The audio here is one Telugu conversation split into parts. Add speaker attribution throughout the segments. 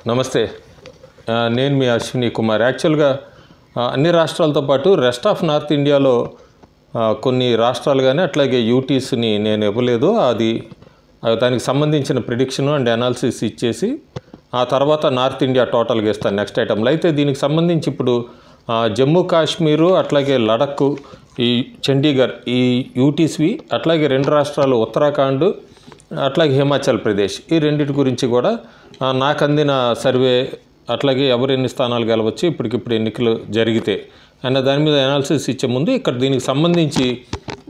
Speaker 1: నమస్తే. నేను మీ అశ్విని కుమార్. యాక్చువల్గా అన్ని రాష్ట్రాలతో పాటు రెస్ట్ ఆఫ్ నార్త్ ఇండియాలో కొన్ని రాష్ట్రాలు కానీ అట్లాగే యూటీస్ని నేను ఇవ్వలేదు. దానికి సంబంధించిన ప్రిడిక్షన్ అండ్ అనాలిసిస్ ఇచ్చేసి ఆ తర్వాత నార్త్ ఇండియా టోటల్గా ఇస్తాను నెక్స్ట్ ఐటెంలో. అయితే దీనికి సంబంధించి ఇప్పుడు జమ్మూ కాశ్మీరు అట్లాగే లడక్, ఈ చండీగఢ్, ఈ యూటీస్వి, అట్లాగే రెండు రాష్ట్రాలు ఉత్తరాఖండ్ అట్లాగే హిమాచల్ ప్రదేశ్, ఈ రెండింటి గురించి కూడా నాకు అందిన సర్వే, అట్లాగే ఎవరు ఎన్ని స్థానాలు గెలవచ్చు ఇప్పటికిప్పుడు ఎన్నికలు జరిగితే అన్న దాని మీద అనాలిసిస్ ఇచ్చే ముందు ఇక్కడ దీనికి సంబంధించి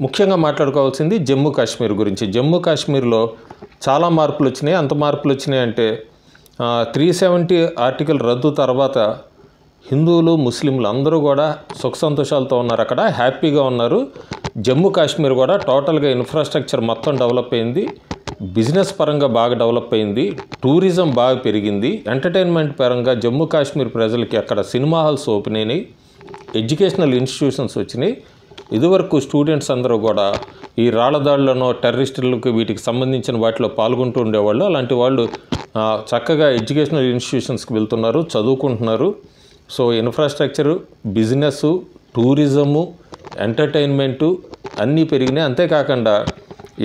Speaker 1: ముఖ్యంగా మాట్లాడుకోవాల్సింది జమ్మూ కాశ్మీర్ గురించి. జమ్మూ కాశ్మీర్లో చాలా మార్పులు వచ్చినాయి. అంత మార్పులు వచ్చినాయి అంటే 370 ఆర్టికల్ రద్దు తర్వాత హిందువులు, ముస్లింలు అందరూ కూడా సుఖ సంతోషాలతో ఉన్నారు, అక్కడ హ్యాపీగా ఉన్నారు. జమ్మూ కాశ్మీర్ కూడా టోటల్గా ఇన్ఫ్రాస్ట్రక్చర్ మొత్తం డెవలప్ అయింది, బిజినెస్ పరంగా బాగా డెవలప్ అయింది, టూరిజం బాగా పెరిగింది, ఎంటర్టైన్మెంట్ పరంగా జమ్మూ కాశ్మీర్ ప్రజలకి అక్కడ సినిమా హాల్స్ ఓపెన్ అయినాయి, ఎడ్యుకేషనల్ ఇన్స్టిట్యూషన్స్ వచ్చినాయి. ఇదివరకు స్టూడెంట్స్ అందరూ కూడా ఈ రాళ్లదాడులను, టెర్రరిస్టులకు, వీటికి సంబంధించిన వాటిలో పాల్గొంటూ ఉండేవాళ్ళు. అలాంటి వాళ్ళు చక్కగా ఎడ్యుకేషనల్ ఇన్స్టిట్యూషన్స్కి వెళ్తున్నారు, చదువుకుంటున్నారు. So infrastructure, business, tourism, entertainment అన్నీ పెరిగినాయి. అంతేకాకుండా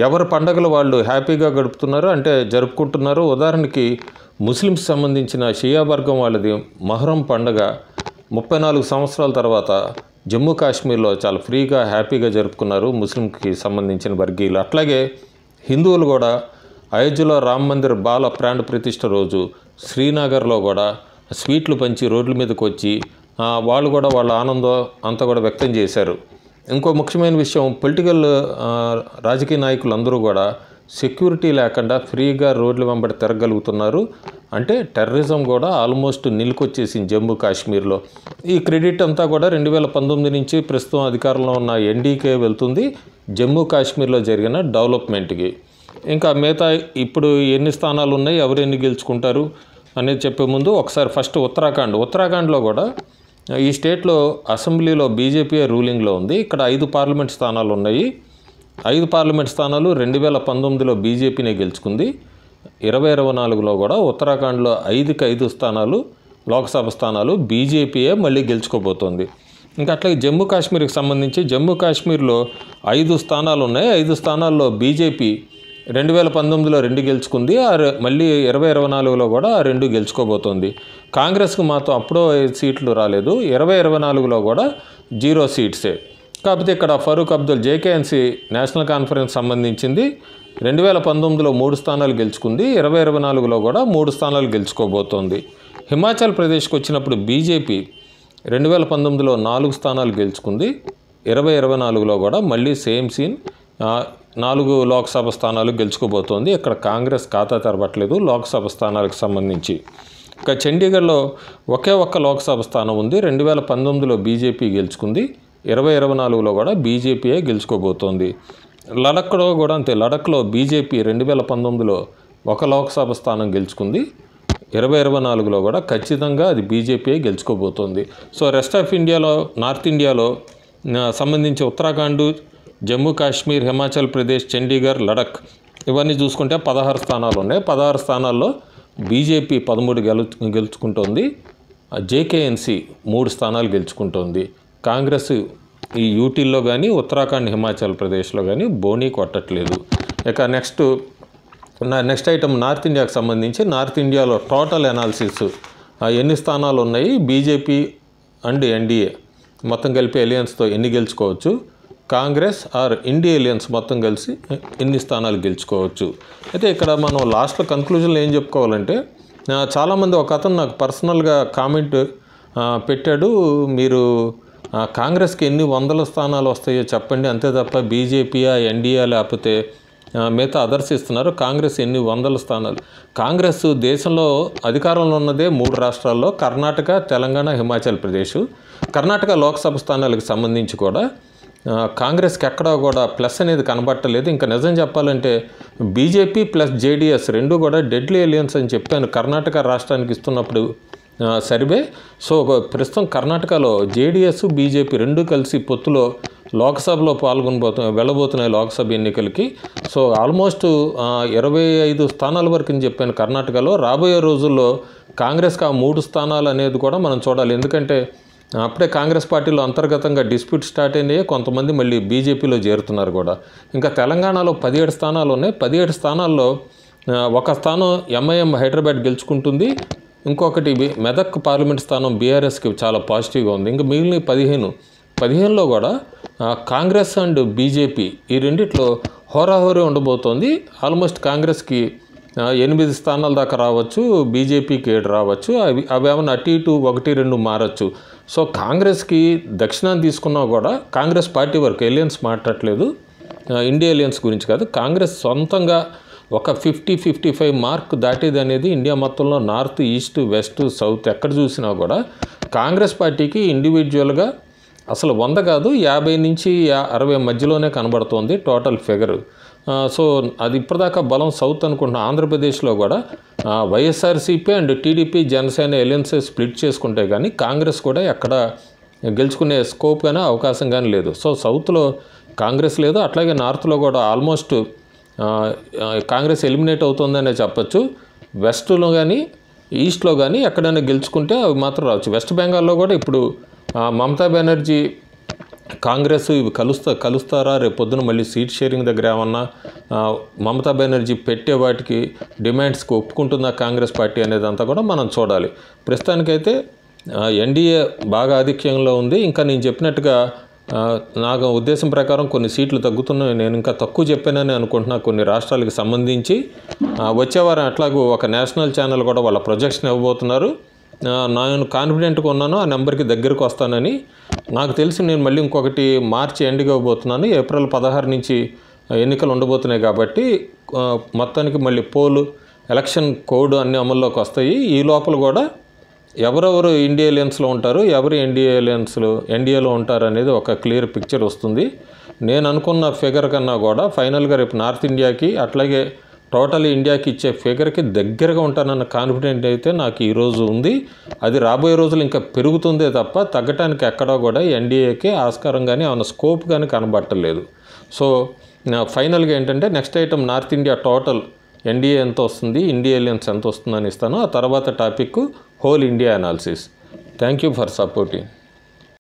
Speaker 1: ఎవరి పండగలు వాళ్ళు హ్యాపీగా గడుపుతున్నారు, అంటే జరుపుకుంటున్నారు. ఉదాహరణకి ముస్లిమ్స్ సంబంధించిన షియా వర్గం వాళ్ళది మొహరం పండగ 34 సంవత్సరాల తర్వాత జమ్మూ కాశ్మీర్లో చాలా ఫ్రీగా హ్యాపీగా జరుపుకున్నారు ముస్లింకి సంబంధించిన వర్గీయులు. అట్లాగే హిందువులు కూడా అయోధ్యలో రామ మందిర్ బాల ప్రాణ ప్రతిష్ఠ రోజు శ్రీనగర్లో కూడా స్వీట్లు పంచి రోడ్ల మీదకి వచ్చి వాళ్ళు కూడా వాళ్ళ ఆనందం అంతా కూడా వ్యక్తం చేశారు. ఇంకో ముఖ్యమైన విషయం, పొలిటికల్ రాజకీయ నాయకులు అందరూ కూడా సెక్యూరిటీ లేకుండా ఫ్రీగా రోడ్ల వెంబడి తిరగలుగుతున్నారు. అంటే టెర్రరిజం కూడా ఆల్మోస్ట్ నిలికొచ్చేసింది జమ్మూ కాశ్మీర్లో. ఈ క్రెడిట్ అంతా కూడా 2019 నుంచి ప్రస్తుతం అధికారంలో ఉన్న ఎన్డీకే వెళ్తుంది జమ్మూ కాశ్మీర్లో జరిగిన డెవలప్మెంట్కి. ఇంకా మిగతా ఇప్పుడు ఎన్ని స్థానాలు ఉన్నాయి, ఎవరు ఎన్ని గెలుచుకుంటారు అనేది చెప్పే ముందు ఒకసారి ఫస్ట్ ఉత్తరాఖండ్లో కూడా ఈ స్టేట్లో అసెంబ్లీలో బీజేపీ రూలింగ్లో ఉంది. ఇక్కడ 5 పార్లమెంట్ స్థానాలు ఉన్నాయి. 5 పార్లమెంట్ స్థానాలు 2019లో బీజేపీనే గెలుచుకుంది. 2024లో కూడా ఉత్తరాఖండ్లో 5కి 5 స్థానాలు, లోక్సభ స్థానాలు బీజేపీయే మళ్ళీ గెలుచుకోబోతోంది. ఇంకా అట్లాగే జమ్మూ కాశ్మీర్కి సంబంధించి జమ్మూ కాశ్మీర్లో 5 స్థానాలు ఉన్నాయి. 5 స్థానాల్లో బీజేపీ 2019లో 2 గెలుచుకుంది, మళ్ళీ 2024లో కూడా 2 గెలుచుకోబోతోంది. కాంగ్రెస్కు మాత్రం అప్పుడో 5 సీట్లు రాలేదు, 2024లో కూడా 0 సీట్సే. కాకపోతే ఇక్కడ ఫరూక్ అబ్దుల్ జేకేఎన్సీ నేషనల్ కాన్ఫరెన్స్ సంబంధించింది 2019లో 3 స్థానాలు గెలుచుకుంది, 2024లో కూడా 3 స్థానాలు గెలుచుకోబోతోంది. హిమాచల్ ప్రదేశ్కి వచ్చినప్పుడు బీజేపీ 2019లో 4 స్థానాలు గెలుచుకుంది, 2024లో కూడా మళ్ళీ సేమ్ సీన్ 4 లోక్సభ స్థానాలు గెలుచుకోబోతోంది. ఇక్కడ కాంగ్రెస్ ఖాతా తెరవట్లేదు లోక్సభ స్థానాలకు సంబంధించి. ఇక చండీగఢ్లో ఒకే ఒక్క లోక్సభ స్థానం ఉంది, 2019లో బీజేపీ గెలుచుకుంది, 2024లో కూడా బీజేపీయే గెలుచుకోబోతోంది. లడఖ్లో కూడా అంతే. లడఖ్లో బీజేపీ 2019లో 1 లోక్సభ స్థానం గెలుచుకుంది, 2024లో కూడా ఖచ్చితంగా అది బీజేపీయే గెలుచుకోబోతోంది. సో రెస్ట్ ఆఫ్ ఇండియాలో, నార్త్ ఇండియాలో సంబంధించి ఉత్తరాఖండ్, జమ్మూ కాశ్మీర్, హిమాచల్ ప్రదేశ్, చండీగఢ్, లడఖ్ ఇవన్నీ చూసుకుంటే 16 స్థానాలు ఉన్నాయి. 16 స్థానాల్లో బీజేపీ 13 గెలుచుకుంటోంది, జేకేఎన్సీ 3 స్థానాలు గెలుచుకుంటోంది. కాంగ్రెస్ ఈ యూటీల్లో కానీ ఉత్తరాఖండ్, హిమాచల్ ప్రదేశ్లో కానీ బోనీ కొట్టట్లేదు. ఇక నెక్స్ట్ ఐటమ్ నార్త్ ఇండియాకి సంబంధించి నార్త్ ఇండియాలో టోటల్ అనాలిసిస్ ఎన్ని స్థానాలు ఉన్నాయి, బీజేపీ అండ్ ఎన్డీఏ మొత్తం కలిపి అలయన్స్తో ఎన్ని గెలుచుకోవచ్చు, కాంగ్రెస్ ఆర్ ఇండియా అలయన్స్ మొత్తం కలిసి ఎన్ని స్థానాలు గెలుచుకోవచ్చు. అయితే ఇక్కడ మనం లాస్ట్లో కన్క్లూజన్లో ఏం చెప్పుకోవాలంటే, చాలామంది ఒక అతను నాకు పర్సనల్గా కామెంట్ పెట్టాడు, మీరు కాంగ్రెస్కి ఎన్ని 100 స్థానాలు వస్తాయో చెప్పండి, అంతే తప్ప బీజేపీయా ఎన్డీఏ లేకపోతే మిగతా అదర్స్ ఇస్తున్నారు, కాంగ్రెస్ ఎన్ని 100 స్థానాలు. కాంగ్రెస్ దేశంలో అధికారంలో ఉన్నదే 3 రాష్ట్రాల్లో, కర్ణాటక, తెలంగాణ, హిమాచల్ ప్రదేశ్. కర్ణాటక లోక్సభ స్థానాలకు సంబంధించి కూడా కాంగ్రెస్కి ఎక్కడా కూడా ప్లస్ అనేది కనబట్టలేదు. ఇంకా నిజం చెప్పాలంటే బీజేపీ ప్లస్ జేడీఎస్ 2 కూడా డెడ్లీ అలియన్స్ అని చెప్పాను కర్ణాటక రాష్ట్రానికి ఇస్తున్నప్పుడు సర్వే. సో ప్రస్తుతం కర్ణాటకలో జేడీఎస్, బీజేపీ 2 కలిసి పొత్తులో లోక్సభలో వెళ్ళబోతున్నాయి లోక్సభ ఎన్నికలకి. సో ఆల్మోస్ట్ 25 స్థానాల వరకు అని చెప్పాను కర్ణాటకలో. రాబోయే రోజుల్లో కాంగ్రెస్కి ఆ 3 స్థానాలు అనేది కూడా మనం చూడాలి. ఎందుకంటే అప్పుడే కాంగ్రెస్ పార్టీలో అంతర్గతంగా డిస్ప్యూట్ స్టార్ట్ అయినాయి. కొంతమంది మళ్ళీ బీజేపీలో చేరుతున్నారు కూడా. ఇంకా తెలంగాణలో 17 స్థానాలు ఉన్నాయి. 17 స్థానాల్లో ఒక స్థానం ఎంఐఎం హైదరాబాద్ గెలుచుకుంటుంది. ఇంకొకటి మెదక్ పార్లమెంట్ స్థానం బీఆర్ఎస్కి చాలా పాజిటివ్గా ఉంది. ఇంకా మిగిలిన 15లో కూడా కాంగ్రెస్ అండ్ బీజేపీ ఈ రెండిట్లో హోరాహోరీ ఉండబోతోంది. ఆల్మోస్ట్ కాంగ్రెస్కి 8 స్థానాల దాకా రావచ్చు, బీజేపీకి 7 రావచ్చు. అవి ఏమన్నా అటు ఇటు 1-2 మారచ్చు. సో కాంగ్రెస్కి దక్షిణాన్ని తీసుకున్నా కూడా కాంగ్రెస్ పార్టీ వరకు ఎలియన్స్ మాట్లాడట్లేదు, ఇండియా ఎలియన్స్ గురించి కాదు. కాంగ్రెస్ సొంతంగా ఒక 50-55 మార్క్ దాటేది అనేది ఇండియా మొత్తంలో నార్త్, ఈస్ట్, వెస్ట్, సౌత్ ఎక్కడ చూసినా కూడా కాంగ్రెస్ పార్టీకి ఇండివిజువల్గా అసలు 100 కాదు 50 నుంచి 60 మధ్యలోనే కనబడుతోంది టోటల్ ఫిగర్. సో అది ఇప్పటిదాకా బలం సౌత్ అనుకుంటున్నా. ఆంధ్రప్రదేశ్లో కూడా YSRCP and TDP Janasena alliances split చేసుకుంటే కానీ కాంగ్రెస్ కూడా ఎక్కడ గెలుచుకునే స్కోప్ కానీ అవకాశం కానీ లేదు. సో సౌత్లో కాంగ్రెస్ లేదు, అట్లాగే నార్త్లో కూడా ఆల్మోస్ట్ కాంగ్రెస్ ఎలిమినేట్ అవుతుందనే చెప్పచ్చు. వెస్ట్లో కానీ ఈస్ట్లో కానీ ఎక్కడైనా గెలుచుకుంటే అవి మాత్రం రావచ్చు. వెస్ట్ బెంగాల్లో కూడా ఇప్పుడు మమతా బెనర్జీ కాంగ్రెస్ ఇవి కలుస్తారా రేపు పొద్దున మళ్ళీ సీట్ షేరింగ్ దగ్గర ఏమన్నా మమతా బెనర్జీ పెట్టే వాటికి డిమాండ్స్కి ఒప్పుకుంటుందా కాంగ్రెస్ పార్టీ అనేది అంతా కూడా మనం చూడాలి. ప్రస్తుతానికైతే ఎన్డీఏ బాగా ఆధిక్యంలో ఉంది. ఇంకా నేను చెప్పినట్టుగా నాకు ఉద్దేశం ప్రకారం కొన్ని సీట్లు తగ్గుతున్నాయి. నేను ఇంకా తక్కువ చెప్పానని అనుకుంటున్నా కొన్ని రాష్ట్రాలకు సంబంధించి. వచ్చేవారం అట్లాగూ ఒక నేషనల్ ఛానల్ కూడా వాళ్ళ ప్రొజెక్షన్ ఇవ్వబోతున్నారు. నేను కాన్ఫిడెంట్గా ఉన్నాను ఆ నెంబర్కి దగ్గరకు వస్తానని. నాకు తెలిసి నేను మళ్ళీ ఇంకొకటి మార్చి ఎండ్గా ఇవ్వబోతున్నాను. ఏప్రిల్ 16 నుంచి ఎన్నికలు ఉండబోతున్నాయి కాబట్టి మొత్తానికి మళ్ళీ ఎలక్షన్ కోడ్ అన్ని అమల్లోకి వస్తాయి. ఈ లోపల కూడా ఎవరెవరు ఇండియా ఎలియన్స్లో ఉంటారు, ఎవరు ఎన్డీఏలో ఉంటారు అనేది ఒక క్లియర్ పిక్చర్ వస్తుంది. నేను అనుకున్న ఫిగర్ కన్నా కూడా ఫైనల్గా రేపు నార్త్ ఇండియాకి అట్లాగే టోటల్ ఇండియాకి ఇచ్చే ఫిగర్కి దగ్గరగా ఉంటానన్న కాన్ఫిడెంట్ అయితే నాకు ఈరోజు ఉంది. అది రాబోయే రోజులు ఇంకా పెరుగుతుందే తప్ప తగ్గటానికి ఎక్కడా కూడా ఎన్డీఏకి ఆస్కారం కానీ ఏమైనా స్కోప్ కానీ కనబట్టలేదు. సో ఫైనల్గా ఏంటంటే next item north India total NDA ఎంత వస్తుంది, ఇండియా ఎలియన్స్ ఎంత వస్తుందని ఇస్తాను. ఆ తర్వాత topic whole India analysis. Thank you for supporting.